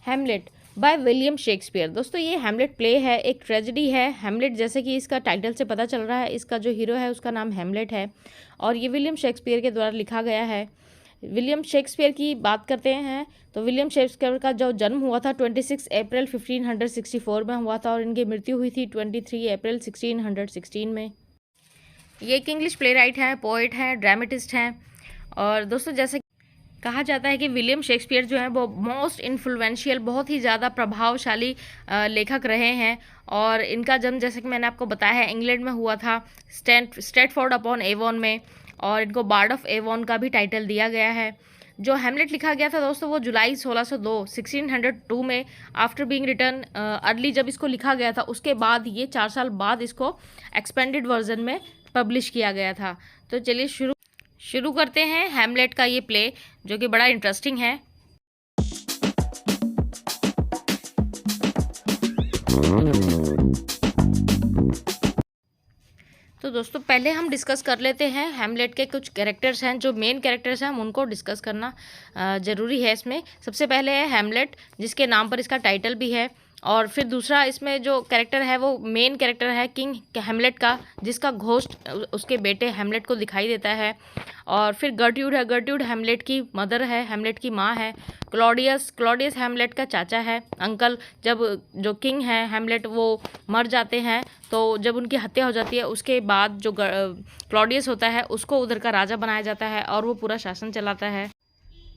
Hamlet by William Shakespeare. दोस्तों ये Hamlet play है, एक ट्रेजेडी है। हैमलेट जैसे कि इसका टाइटल से पता चल रहा है, इसका जो हीरो है उसका नाम हैमलेट है और ये विलियम शेक्सपियर के द्वारा लिखा गया है। विलियम शेक्सपियर की बात करते हैं तो विलियम शेक्सपियर का जो जन्म हुआ था 26 अप्रैल 1564 में हुआ था और इनकी मृत्यु हुई थी 23 अप्रैल 1616 में। ये एक इंग्लिश प्ले राइट हैं, पोइट हैं, ड्रामेटिस्ट हैं। और दोस्तों जैसे कहा जाता है कि विलियम शेक्सपियर जो है वो मोस्ट इन्फ्लुएंशियल, बहुत ही ज़्यादा प्रभावशाली लेखक रहे हैं। और इनका जन्म जैसे कि मैंने आपको बताया है इंग्लैंड में हुआ था, स्ट्रैटफोर्ड अपॉन एवॉन में, और इनको बार्ड ऑफ एवॉन का भी टाइटल दिया गया है। जो हैमलेट लिखा गया था दोस्तों वो जुलाई 1602 में, आफ्टर बीइंग रिटर्न अर्ली, जब इसको लिखा गया था उसके बाद ये 4 साल बाद इसको एक्सपेंडेड वर्जन में पब्लिश किया गया था। तो चलिए शुरू करते हैं हैमलेट का ये प्ले, जो कि बड़ा इंटरेस्टिंग है। तो दोस्तों पहले हम डिस्कस कर लेते हैं हैमलेट के कुछ कैरेक्टर्स हैं, जो मेन कैरेक्टर्स हैं हम उनको डिस्कस करना ज़रूरी है इसमें। सबसे पहले है हैमलेट, जिसके नाम पर इसका टाइटल भी है। और फिर दूसरा इसमें जो कैरेक्टर है वो मेन कैरेक्टर है किंग हैमलेट का, जिसका घोस्ट उसके बेटे हैमलेट को दिखाई देता है। और फिर गर्ट्यूड है, गर्ट्यूड हैमलेट की मदर है, हैमलेट की माँ है। क्लॉडियस हैमलेट का चाचा है, अंकल। जब जो किंग है हैमलेट वो मर जाते हैं, तो जब उनकी हत्या हो जाती है उसके बाद जो क्लॉडियस होता है उसको उधर का राजा बनाया जाता है और वो पूरा शासन चलाता है।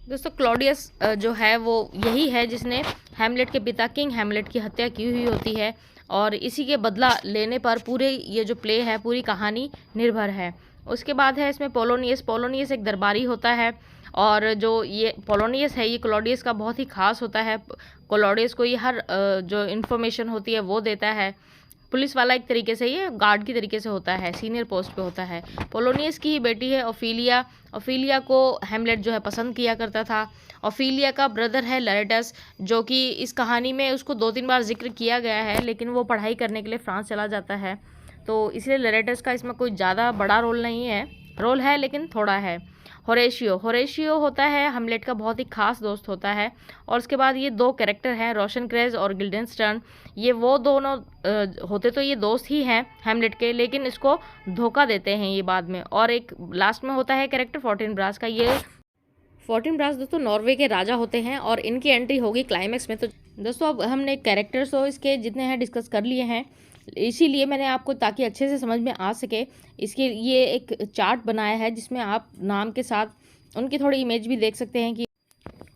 दोस्तों क्लॉडियस जो है वो यही है जिसने हैमलेट के पिता किंग हैमलेट की हत्या की हुई होती है, और इसी के बदला लेने पर पूरे ये जो प्ले है, पूरी कहानी निर्भर है। उसके बाद है इसमें पोलोनियस एक दरबारी होता है, और जो ये पोलोनियस है ये क्लॉडियस का बहुत ही खास होता है। क्लॉडियस को ये हर जो इन्फॉर्मेशन होती है वो देता है। पुलिस वाला एक तरीके से, ये गार्ड की तरीके से होता है, सीनियर पोस्ट पे होता है। पोलोनियस की ही बेटी है ओफीलिया। ओफीलिया को हैमलेट जो है पसंद किया करता था। ओफीलिया का ब्रदर है लरेटस, जो कि इस कहानी में उसको 2-3 बार जिक्र किया गया है, लेकिन वो पढ़ाई करने के लिए फ्रांस चला जाता है, तो इसलिए लरेटस का इसमें कोई ज़्यादा बड़ा रोल नहीं है, रोल है लेकिन थोड़ा है। होरेशियो होता है हैमलेट का बहुत ही खास दोस्त होता है। और उसके बाद ये 2 कैरेक्टर हैं, रोशनक्रेज और गिल्डेनस्टर्न। ये वो दोनों होते तो ये दोस्त ही हैं हैमलेट के, लेकिन इसको धोखा देते हैं ये बाद में। और एक लास्ट में होता है कैरेक्टर फोर्टिनब्रास का। ये फोर्टिनब्रास दोस्तों नॉर्वे के राजा होते हैं और इनकी एंट्री होगी क्लाइमैक्स में। तो दोस्तों अब हमने कैरेक्टर्स तो इसके जितने हैं डिस्कस कर लिए हैं, इसीलिए मैंने आपको, ताकि अच्छे से समझ में आ सके, इसके ये एक चार्ट बनाया है जिसमें आप नाम के साथ उनकी थोड़ी इमेज भी देख सकते हैं कि,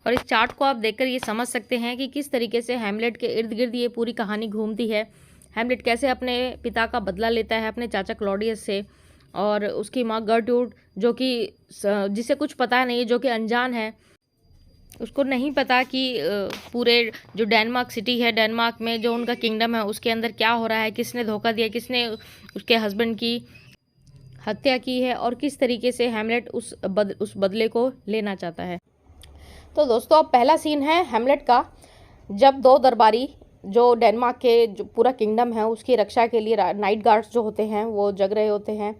और इस चार्ट को आप देखकर ये समझ सकते हैं कि किस तरीके से हैमलेट के इर्द गिर्द ये पूरी कहानी घूमती है। हैमलेट कैसे अपने पिता का बदला लेता है अपने चाचा क्लॉडियस से, और उसकी माँ गर्ट्यूड जो कि जिसे कुछ पता नहीं है, जो कि अनजान है, उसको नहीं पता कि पूरे जो डेनमार्क सिटी है, डेनमार्क में जो उनका किंगडम है उसके अंदर क्या हो रहा है, किसने धोखा दिया, किसने उसके हस्बैंड की हत्या की है, और किस तरीके से हैमलेट उस बदले को लेना चाहता है। तो दोस्तों अब पहला सीन है हैमलेट का, जब 2 दरबारी जो डेनमार्क के जो पूरा किंगडम है उसकी रक्षा के लिए नाइट गार्ड्स जो होते हैं वो जग रहे होते हैं,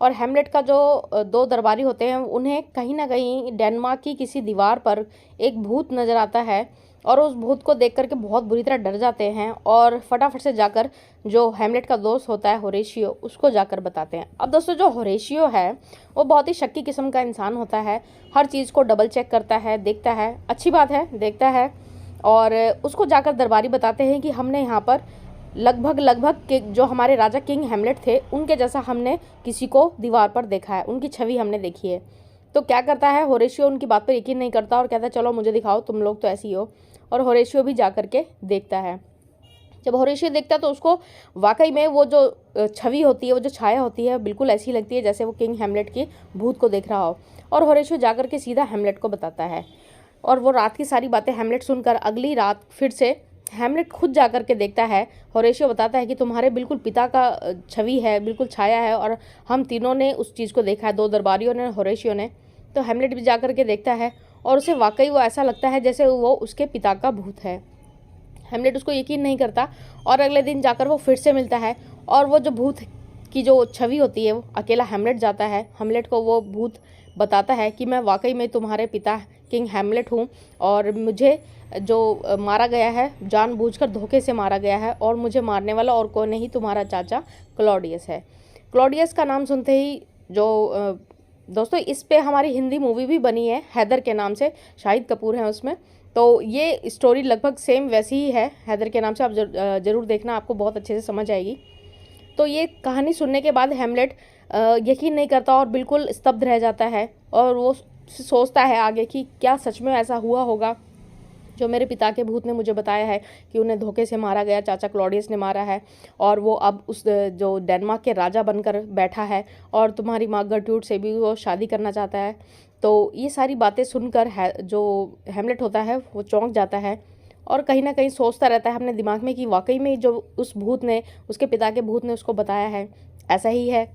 और हैमलेट का जो 2 दरबारी होते हैं उन्हें कहीं ना कहीं डेनमार्क की किसी दीवार पर एक भूत नज़र आता है, और उस भूत को देख करके बहुत बुरी तरह डर जाते हैं और फटाफट से जाकर जो हैमलेट का दोस्त होता है होरेशियो, उसको जाकर बताते हैं। अब दोस्तों जो होरेशियो है वो बहुत ही शक्की किस्म का इंसान होता है, हर चीज़ को डबल चेक करता है, देखता है, अच्छी बात है देखता है, और उसको जाकर दरबारी बताते हैं कि हमने यहाँ पर लगभग के जो हमारे राजा किंग हैमलेट थे उनके जैसा हमने किसी को दीवार पर देखा है, उनकी छवि हमने देखी है। तो क्या करता है होरेशियो, उनकी बात पर यकीन नहीं करता और कहता है चलो मुझे दिखाओ, तुम लोग तो ऐसी हो। और होरेशियो भी जा कर के देखता है। जब होरेशियो देखता है तो उसको वाकई में वो जो छवि होती है, वो जो छाया होती है, बिल्कुल ऐसी लगती है जैसे वो किंग हैमलेट की भूत को देख रहा हो। और होरेशियो जा कर के सीधा हैमलेट को बताता है, और वो रात की सारी बातें हैमलेट सुनकर अगली रात फिर से हैमलेट खुद जा कर के देखता है। होरेशियो बताता है कि तुम्हारे बिल्कुल पिता का छवि है, बिल्कुल छाया है, और हम तीनों ने उस चीज़ को देखा है, 2 दरबारियों ने, होरेशियो ने। तो हैमलेट भी जा कर के देखता है और उसे वाकई वो ऐसा लगता है जैसे वो उसके पिता का भूत है। हैमलेट उसको यकीन नहीं करता, और अगले दिन जाकर वो फिर से मिलता है, और वो जो भूत की जो छवि होती है वो अकेला हैमलेट जाता है। हैमलेट को वो भूत बताता है कि मैं वाकई में तुम्हारे पिता किंग हैमलेट हूँ, और मुझे जो मारा गया है, जानबूझकर धोखे से मारा गया है, और मुझे मारने वाला और कोई नहीं तुम्हारा चाचा क्लॉडियस है। क्लॉडियस का नाम सुनते ही जो दोस्तों इस पे हमारी हिंदी मूवी भी बनी है हैदर के नाम से, शाहिद कपूर हैं उसमें। तो ये स्टोरी लगभग सेम वैसी ही है हैदर के नाम से, आप ज़रूर देखना, आपको बहुत अच्छे से समझ आएगी। तो ये कहानी सुनने के बाद हेमलेट यकीन नहीं करता और बिल्कुल स्तब्ध रह जाता है, और वो सोचता है आगे कि क्या सच में ऐसा हुआ होगा जो मेरे पिता के भूत ने मुझे बताया है कि उन्हें धोखे से मारा गया, चाचा क्लॉडियस ने मारा है, और वो अब उस जो डेनमार्क के राजा बनकर बैठा है, और तुम्हारी माँ गर्ट्रूड से भी वो शादी करना चाहता है। तो ये सारी बातें सुनकर जो हेमलेट होता है वो चौंक जाता है, और कहीं ना कहीं सोचता रहता है अपने दिमाग में कि वाकई में जो उस भूत ने, उसके पिता के भूत ने उसको बताया है ऐसा ही है।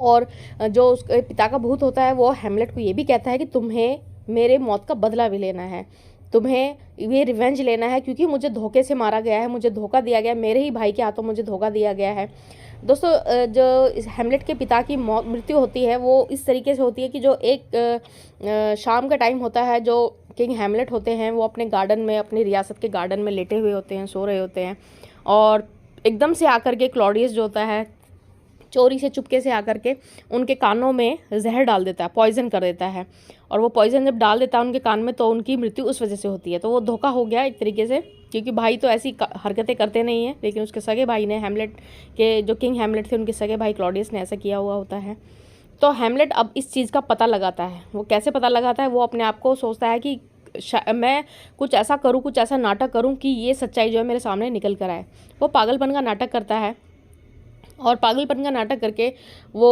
और जो उसके पिता का भूत होता है वो हेमलेट को ये भी कहता है कि तुम्हें मेरे मौत का बदला भी लेना है, तुम्हें ये रिवेंज लेना है, क्योंकि मुझे धोखे से मारा गया है, मुझे धोखा दिया गया, मेरे ही भाई के हाथों मुझे धोखा दिया गया है। दोस्तों जो इस हेमलेट के पिता की मृत्यु होती है वो इस तरीके से होती है कि जो एक शाम का टाइम होता है, जो किंग हेमलेट होते हैं वो अपने गार्डन में, अपनी रियासत के गार्डन में लेटे हुए होते हैं, सो रहे होते हैं, और एकदम से आकर के क्लॉडियस जो होता है चोरी से चुपके से आकर के उनके कानों में जहर डाल देता है, पॉइजन कर देता है। और वो पॉइजन जब डाल देता है उनके कान में तो उनकी मृत्यु उस वजह से होती है। तो वो धोखा हो गया एक तरीके से, क्योंकि भाई तो ऐसी हरकतें करते नहीं हैं, लेकिन उसके सगे भाई ने, हेमलेट के जो किंग हेमलेट थे उनके सगे भाई क्लॉडियस ने ऐसा किया हुआ होता है। तो हेमलेट अब इस चीज़ का पता लगाता है। वो कैसे पता लगाता है, वो अपने आप को सोचता है कि मैं कुछ ऐसा करूँ, कुछ ऐसा नाटक करूँ कि ये सच्चाई जो है मेरे सामने निकल कर आए। वो पागलपन का नाटक करता है, और पागलपन का नाटक करके वो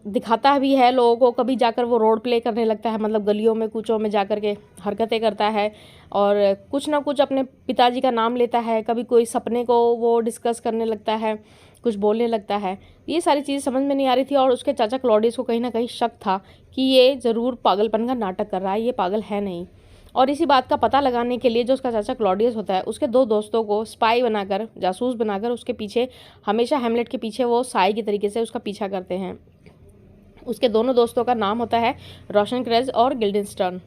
दिखाता भी है लोगों को। कभी जाकर वो रोड प्ले करने लगता है, मतलब गलियों में कूचों में जाकर के हरकतें करता है, और कुछ ना कुछ अपने पिताजी का नाम लेता है। कभी कोई सपने को वो डिस्कस करने लगता है, कुछ बोलने लगता है। ये सारी चीज़ समझ में नहीं आ रही थी, और उसके चाचा क्लॉडियस को कहीं ना कहीं शक था कि ये ज़रूर पागलपन का नाटक कर रहा है, ये पागल है नहीं। और इसी बात का पता लगाने के लिए जो उसका चाचा क्लॉडियस होता है उसके दो दोस्तों को स्पाई बनाकर, जासूस बनाकर उसके पीछे, हमेशा हेमलेट के पीछे वो साई की तरीके से उसका पीछा करते हैं। उसके दोनों दोस्तों का नाम होता है रोशनक्रेज और गिल्डनस्टर्न।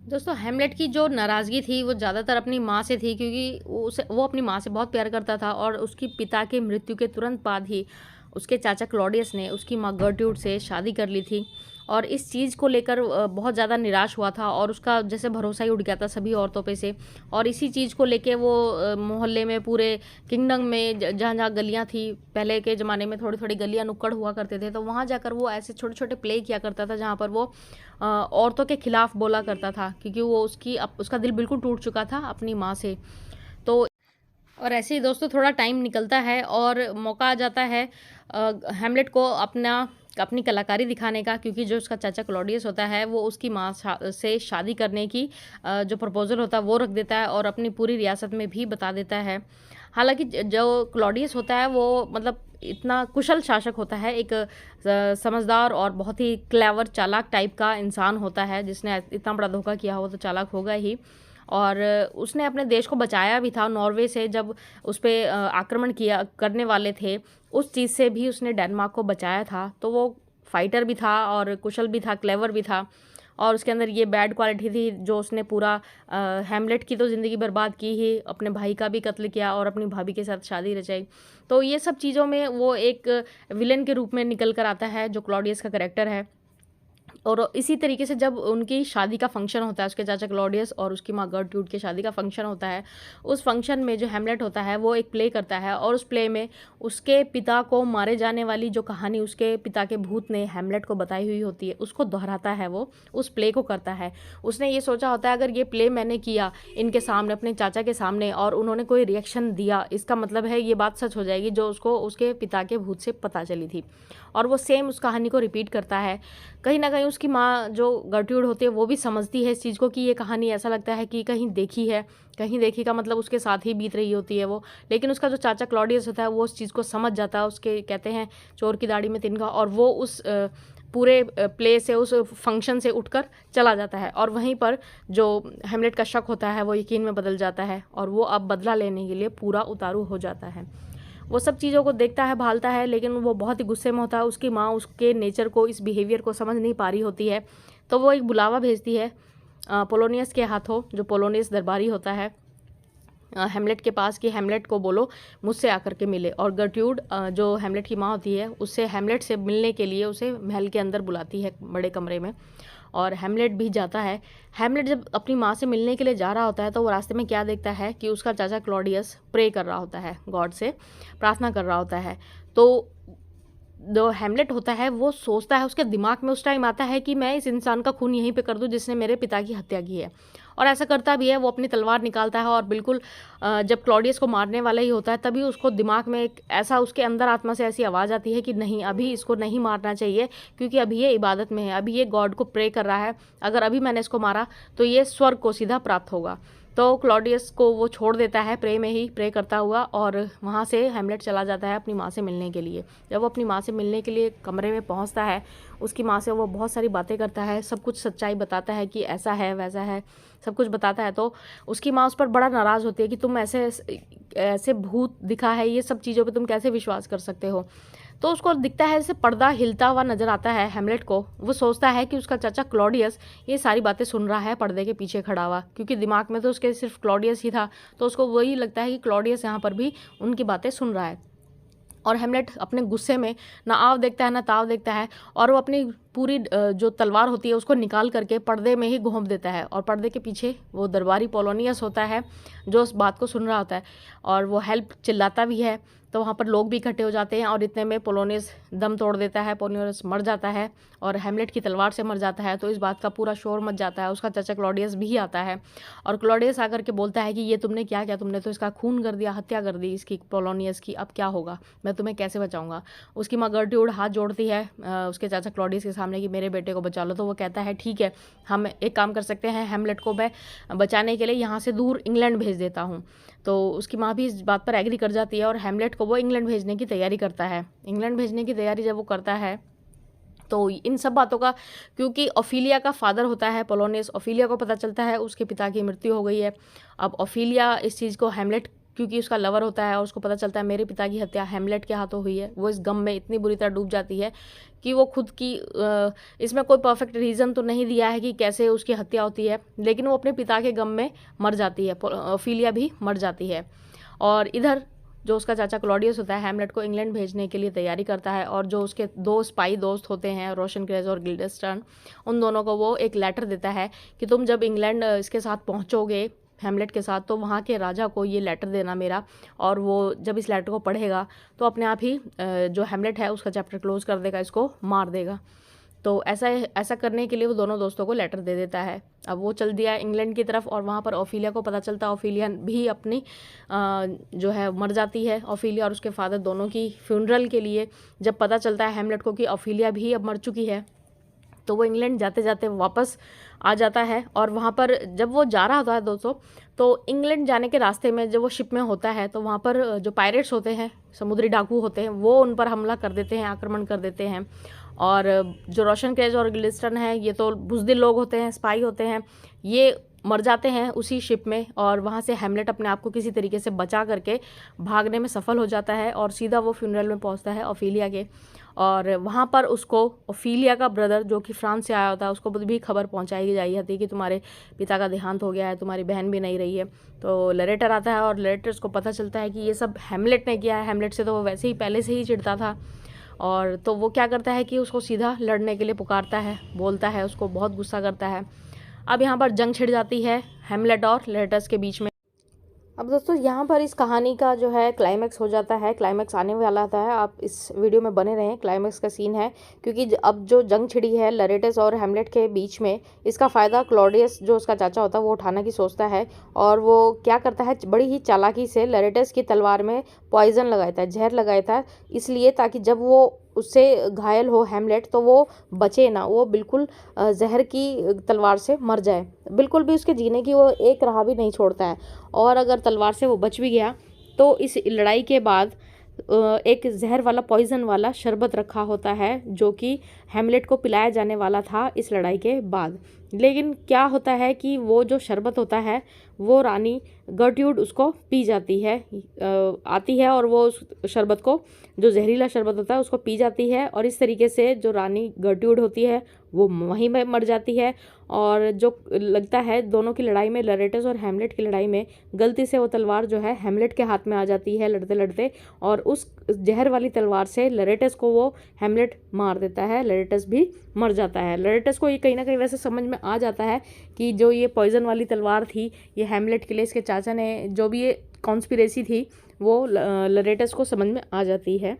दोस्तों हेमलेट की जो नाराज़गी थी वो ज़्यादातर अपनी माँ से थी, क्योंकि वो अपनी माँ से बहुत प्यार करता था, और उसकी पिता के मृत्यु के तुरंत बाद ही उसके चाचा क्लॉडियस ने उसकी माँ गर्ट्रूड से शादी कर ली थी, और इस चीज़ को लेकर बहुत ज़्यादा निराश हुआ था, और उसका जैसे भरोसा ही उठ गया था सभी औरतों पे से। और इसी चीज़ को लेके वो मोहल्ले में, पूरे किंगडम में, जहाँ जहाँ गलियाँ थी, पहले के ज़माने में थोड़ी थोड़ी गलियाँ नुक्कड़ हुआ करते थे, तो वहाँ जाकर वो ऐसे छोटे छोटे प्ले किया करता था जहाँ पर वो औरतों के खिलाफ़ बोला करता था, क्योंकि वो उसका दिल बिल्कुल टूट चुका था अपनी माँ से। तो और ऐसे ही दोस्तों थोड़ा टाइम निकलता है और मौका आ जाता है हेमलेट को अपनी कलाकारी दिखाने का, क्योंकि जो उसका चाचा क्लॉडियस होता है वो उसकी माँ से शादी करने की जो प्रपोज़ल होता है वो रख देता है, और अपनी पूरी रियासत में भी बता देता है। हालांकि जो क्लॉडियस होता है वो मतलब इतना कुशल शासक होता है, एक समझदार और बहुत ही क्लेवर चालाक टाइप का इंसान होता है, जिसने इतना बड़ा धोखा किया हो तो चालाक होगा ही। और उसने अपने देश को बचाया भी था नॉर्वे से, जब उस पर आक्रमण किया करने वाले थे, उस चीज़ से भी उसने डेनमार्क को बचाया था। तो वो फाइटर भी था और कुशल भी था, क्लेवर भी था, और उसके अंदर ये बैड क्वालिटी थी जो उसने पूरा हेमलेट की तो ज़िंदगी बर्बाद की ही, अपने भाई का भी कत्ल किया और अपनी भाभी के साथ शादी रचाई। तो ये सब चीज़ों में वो एक विलन के रूप में निकल कर आता है जो क्लॉडियस का करेक्टर है। और इसी तरीके से जब उनकी शादी का फंक्शन होता है, उसके चाचा क्लॉडियस और उसकी माँ गर्ट्रूड की शादी का फंक्शन होता है, उस फंक्शन में जो हेमलेट होता है वो एक प्ले करता है, और उस प्ले में उसके पिता को मारे जाने वाली जो कहानी उसके पिता के भूत ने हेमलेट को बताई हुई होती है उसको दोहराता है, वो उस प्ले को करता है। उसने ये सोचा होता है अगर ये प्ले मैंने किया इनके सामने, अपने चाचा के सामने, और उन्होंने कोई रिएक्शन दिया, इसका मतलब है ये बात सच हो जाएगी जो उसको उसके पिता के भूत से पता चली थी। और वो सेम उस कहानी को रिपीट करता है। कहीं ना कहीं उसकी माँ जो गर्ट्रूड होती है वो भी समझती है इस चीज़ को कि ये कहानी ऐसा लगता है कि कहीं देखी है, कहीं देखी का मतलब उसके साथ ही बीत रही होती है वो। लेकिन उसका जो चाचा क्लॉडियस होता है वो उस चीज़ को समझ जाता है, उसके कहते हैं चोर की दाढ़ी में तिनका, और वो उस पूरे प्ले से, उस फंक्शन से उठकर चला जाता है, और वहीं पर जो हेमलेट का शक होता है वो यकीन में बदल जाता है, और वो अब बदला लेने के लिए पूरा उतारू हो जाता है। वो सब चीज़ों को देखता है, भालता है, लेकिन वो बहुत ही गुस्से में होता है। उसकी माँ उसके नेचर को, इस बिहेवियर को समझ नहीं पा रही होती है, तो वो एक बुलावा भेजती है पोलोनियस के हाथों, जो पोलोनियस दरबारी होता है हेमलेट के पास, कि हेमलेट को बोलो मुझसे आकर के मिले। और गर्ट्यूड जो हेमलेट की माँ होती है उससे हेमलेट से मिलने के लिए उसे महल के अंदर बुलाती है बड़े कमरे में, और हेमलेट भी जाता है। हेमलेट जब अपनी माँ से मिलने के लिए जा रहा होता है तो वो रास्ते में क्या देखता है कि उसका चाचा क्लॉडियस प्रे कर रहा होता है, गॉड से प्रार्थना कर रहा होता है। तो जो हेमलेट होता है वो सोचता है, उसके दिमाग में उस टाइम आता है कि मैं इस इंसान का खून यहीं पे कर दूं जिसने मेरे पिता की हत्या की है, और ऐसा करता भी है। वो अपनी तलवार निकालता है और बिल्कुल जब क्लॉडियस को मारने वाला ही होता है तभी उसको दिमाग में एक ऐसा, उसके अंदर आत्मा से ऐसी आवाज़ आती है कि नहीं, अभी इसको नहीं मारना चाहिए, क्योंकि अभी ये इबादत में है, अभी ये गॉड को प्रे कर रहा है। अगर अभी मैंने इसको मारा तो ये स्वर्ग को सीधा प्राप्त होगा। तो क्लॉडियस को वो छोड़ देता है प्रे में ही, प्रे करता हुआ, और वहाँ से हेमलेट चला जाता है अपनी माँ से मिलने के लिए। जब वो अपनी माँ से मिलने के लिए कमरे में पहुँचता है, उसकी माँ से वो बहुत सारी बातें करता है, सब कुछ सच्चाई बताता है कि ऐसा है वैसा है, सब कुछ बताता है। तो उसकी माँ उस पर बड़ा नाराज़ होती है कि तुम ऐसे ऐसे भूत दिखा है, ये सब चीज़ों पे तुम कैसे विश्वास कर सकते हो। तो उसको दिखता है जैसे पर्दा हिलता हुआ नजर आता है हेमलेट को। वो सोचता है कि उसका चाचा क्लॉडियस ये सारी बातें सुन रहा है पर्दे के पीछे खड़ा हुआ, क्योंकि दिमाग में तो उसके सिर्फ क्लॉडियस ही था, तो उसको वही लगता है कि क्लॉडियस यहाँ पर भी उनकी बातें सुन रहा है। और हेमलेट अपने गुस्से में ना आव देखता है ना ताव देखता है, और वो अपनी पूरी जो तलवार होती है उसको निकाल करके पर्दे में ही घोंप देता है, और पर्दे के पीछे वो दरबारी पोलोनियस होता है जो उस बात को सुन रहा होता है, और वो हेल्प चिल्लाता भी है। तो वहाँ पर लोग भी इकट्ठे हो जाते हैं, और इतने में पोलोनियस दम तोड़ देता है, पोलोनियस मर जाता है और हेमलेट की तलवार से मर जाता है। तो इस बात का पूरा शोर मच जाता है। उसका चाचा क्लॉडियस भी आता है, और क्लॉडियस आकर के बोलता है कि ये तुमने क्या किया, तुमने तो इसका खून कर दिया, हत्या कर दी इसकी, पोलोनियस की, अब क्या होगा, मैं तुम्हें कैसे बचाऊंगा। उसकी माँ गर्ट्यूड हाथ जोड़ती है उसके चाचा क्लॉडियस के सामने कि मेरे बेटे को बचा लो। तो वो कहता है ठीक है, हम एक काम कर सकते हैं, हेमलेट को मैं बचाने के लिए यहाँ से दूर इंग्लैंड भेज देता हूँ। तो उसकी माँ भी इस बात पर एग्री कर जाती है, और हेमलेट को वो इंग्लैंड भेजने की तैयारी करता है। इंग्लैंड भेजने की तैयारी जब वो करता है तो इन सब बातों का, क्योंकि ओफिलिया का फादर होता है पोलोनियस, ओफिलिया को पता चलता है उसके पिता की मृत्यु हो गई है। अब ओफिलिया इस चीज़ को हेमलेट, क्योंकि उसका लवर होता है और उसको पता चलता है मेरे पिता की हत्या हेमलेट के हाथों हुई है, वो इस गम में इतनी बुरी तरह डूब जाती है कि वो खुद की इसमें कोई परफेक्ट रीज़न तो नहीं दिया है कि कैसे उसकी हत्या होती है, लेकिन वो अपने पिता के गम में मर जाती है। ओफिलिया भी मर जाती है। और इधर जो उसका चाचा क्लॉडियस होता है हेमलेट को इंग्लैंड भेजने के लिए तैयारी करता है, और जो उसके दो स्पाई दोस्त होते हैं रोशनक्रेज और गिल्डेस्टर्न, उन दोनों को वो एक लेटर देता है कि तुम जब इंग्लैंड इसके साथ पहुंचोगे हेमलेट के साथ, तो वहाँ के राजा को ये लेटर देना मेरा, और वो जब इस लेटर को पढ़ेगा तो अपने आप ही जो हेमलेट है उसका चैप्टर क्लोज कर देगा, इसको मार देगा। तो ऐसा करने के लिए वो दोनों दोस्तों को लेटर दे देता है। अब वो चल दिया इंग्लैंड की तरफ, और वहाँ पर ओफिलिया को पता चलता है, ओफिलिया भी अपनी जो है मर जाती है। ओफिलिया और उसके फादर दोनों की फ्यूनरल के लिए जब पता चलता है हेमलेट को कि ओफिलिया भी अब मर चुकी है, तो वो इंग्लैंड जाते जाते वापस आ जाता है। और वहाँ पर जब वो जा रहा होता है दोस्तों, तो इंग्लैंड जाने के रास्ते में जब वो शिप में होता है, तो वहाँ पर जो पायरेट्स होते हैं, समुद्री डाकू होते हैं, वो उन पर हमला कर देते हैं, आक्रमण कर देते हैं। और जो रोशनक्रेज और गिल्डेस्टर्न है, ये तो बुज़दिल लोग होते हैं, स्पाई होते हैं, ये मर जाते हैं उसी शिप में। और वहाँ से हेमलेट अपने आप को किसी तरीके से बचा करके भागने में सफल हो जाता है, और सीधा वो फ्यूनरल में पहुँचता है ओफिलिया के। और वहाँ पर उसको ओफिलिया का ब्रदर जो कि फ्रांस से आया होता है, उसको भी खबर पहुँचाई जाई होती कि तुम्हारे पिता का देहांत हो गया है, तुम्हारी बहन भी नहीं रही है। तो लरेटर आता है, और लरेटर को पता चलता है कि ये सब हेमलेट ने किया है। हेमलेट से तो वो वैसे ही पहले से ही चिढ़ता था, और तो वो क्या करता है कि उसको सीधा लड़ने के लिए पुकारता है, बोलता है, उसको बहुत गुस्सा करता है। अब यहाँ पर जंग छिड़ जाती है हेमलेट और लरेटस के बीच में। अब दोस्तों यहाँ पर इस कहानी का जो है क्लाइमैक्स हो जाता है, क्लाइमैक्स आने वाला था। आप इस वीडियो में बने रहें, क्लाइमैक्स का सीन है, क्योंकि अब जो जंग छिड़ी है लरेटस और हेमलेट के बीच में, इसका फ़ायदा क्लॉडियस जो उसका चाचा होता है वो उठाने की सोचता है। और वो क्या करता है, बड़ी ही चालाकी से लरेटस की तलवार में पॉइजन लगाता है, जहर लगाता है, इसलिए ताकि जब वो उससे घायल हो हेमलेट तो वो बचे ना, वो बिल्कुल जहर की तलवार से मर जाए, बिल्कुल भी उसके जीने की वो एक राह भी नहीं छोड़ता है। और अगर तलवार से वो बच भी गया तो इस लड़ाई के बाद एक जहर वाला, पॉइजन वाला शरबत रखा होता है जो कि हेमलेट को पिलाया जाने वाला था इस लड़ाई के बाद। लेकिन क्या होता है कि वो जो शरबत होता है वो रानी गर्ट्यूड उसको पी जाती है, आती है और वो उस शरबत को, जो जहरीला शरबत होता है उसको पी जाती है, और इस तरीके से जो रानी गर्ट्यूड होती है वो वहीं में मर जाती है। और जो लगता है दोनों की लड़ाई में, लरेटस और हैमलेट की लड़ाई में, गलती से वो तलवार जो है हैमलेट के हाथ में आ जाती है लड़ते लड़ते, और उस जहर वाली तलवार से लरेटस को वो हैमलेट मार देता है, लरेटस भी मर जाता है। लरेटस को ये कहीं ना कहीं वैसे समझ में आ जाता है कि जो ये पॉइजन वाली तलवार थी ये हैमलेट के लिए इसके चाचा ने, जो भी ये कॉन्स्पिरेसी थी वो लरेटस को समझ में आ जाती है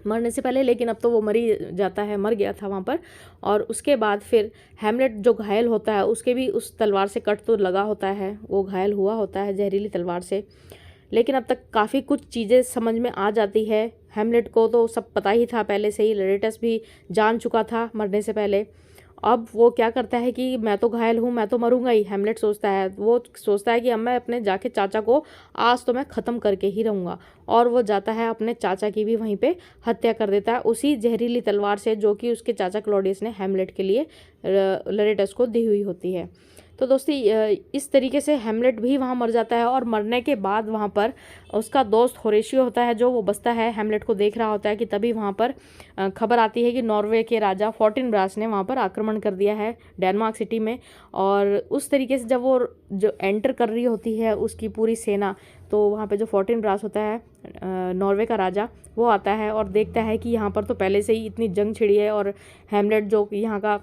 मरने से पहले, लेकिन अब तो वो मर ही जाता है, मर गया था वहाँ पर। और उसके बाद फिर हैमलेट जो घायल होता है उसके भी उस तलवार से कट तो लगा होता है, वो घायल हुआ होता है जहरीली तलवार से, लेकिन अब तक काफ़ी कुछ चीज़ें समझ में आ जाती है। हैमलेट को तो सब पता ही था पहले से ही, लरेटस भी जान चुका था मरने से पहले। अब वो क्या करता है कि मैं तो घायल हूँ, मैं तो मरूंगा ही, हैमलेट सोचता है, वो सोचता है कि अब मैं अपने जाके चाचा को आज तो मैं ख़त्म करके ही रहूँगा, और वो जाता है अपने चाचा की भी वहीं पे हत्या कर देता है उसी जहरीली तलवार से जो कि उसके चाचा क्लॉडियस ने हैमलेट के लिए लरेटस को दी हुई होती है। तो दोस्ती इस तरीके से हैमलेट भी वहाँ मर जाता है, और मरने के बाद वहाँ पर उसका दोस्त होरेशियो होता है जो वो बसता है, हैमलेट को देख रहा होता है कि तभी वहाँ पर खबर आती है कि नॉर्वे के राजा फोर्टिनब्रास ने वहाँ पर आक्रमण कर दिया है डेनमार्क सिटी में। और उस तरीके से जब वो जो एंटर कर रही होती है उसकी पूरी सेना, तो वहाँ पे जो फोर्टिनब्रास होता है नॉर्वे का राजा, वो आता है और देखता है कि यहाँ पर तो पहले से ही इतनी जंग छिड़ी है, और हैमलेट जो यहाँ का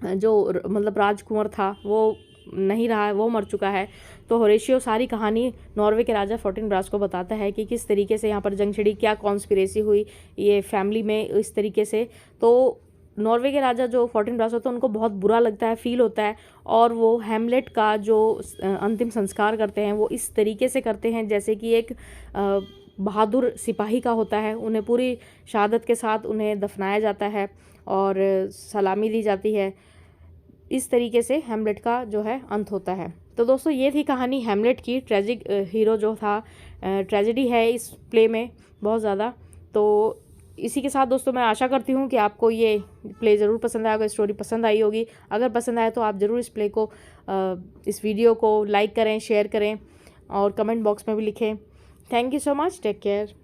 जो मतलब राजकुंवर था वो नहीं रहा है, वो मर चुका है। तो होरेशियो सारी कहानी नॉर्वे के राजा फोर्टिनब्रास को बताता है कि किस तरीके से यहाँ पर जंग छिड़ी, क्या कॉन्स्पिरेसी हुई ये फैमिली में इस तरीके से। तो नॉर्वे के राजा जो फोर्टिनब्रास होता है उनको बहुत बुरा लगता है, फील होता है, और वो हैमलेट का जो अंतिम संस्कार करते हैं वो इस तरीके से करते हैं जैसे कि एक बहादुर सिपाही का होता है। उन्हें पूरी शहादत के साथ उन्हें दफनाया जाता है और सलामी दी जाती है। इस तरीके से हैमलेट का जो है अंत होता है। तो दोस्तों ये थी कहानी हैमलेट की। ट्रेजिक हीरो जो था, ट्रेजेडी है इस प्ले में बहुत ज़्यादा। तो इसी के साथ दोस्तों मैं आशा करती हूँ कि आपको ये प्ले ज़रूर पसंद आएगा, स्टोरी पसंद आई होगी। अगर पसंद आए तो आप ज़रूर इस प्ले को, इस वीडियो को लाइक करें, शेयर करें और कमेंट बॉक्स में भी लिखें। Thank you so much, take care.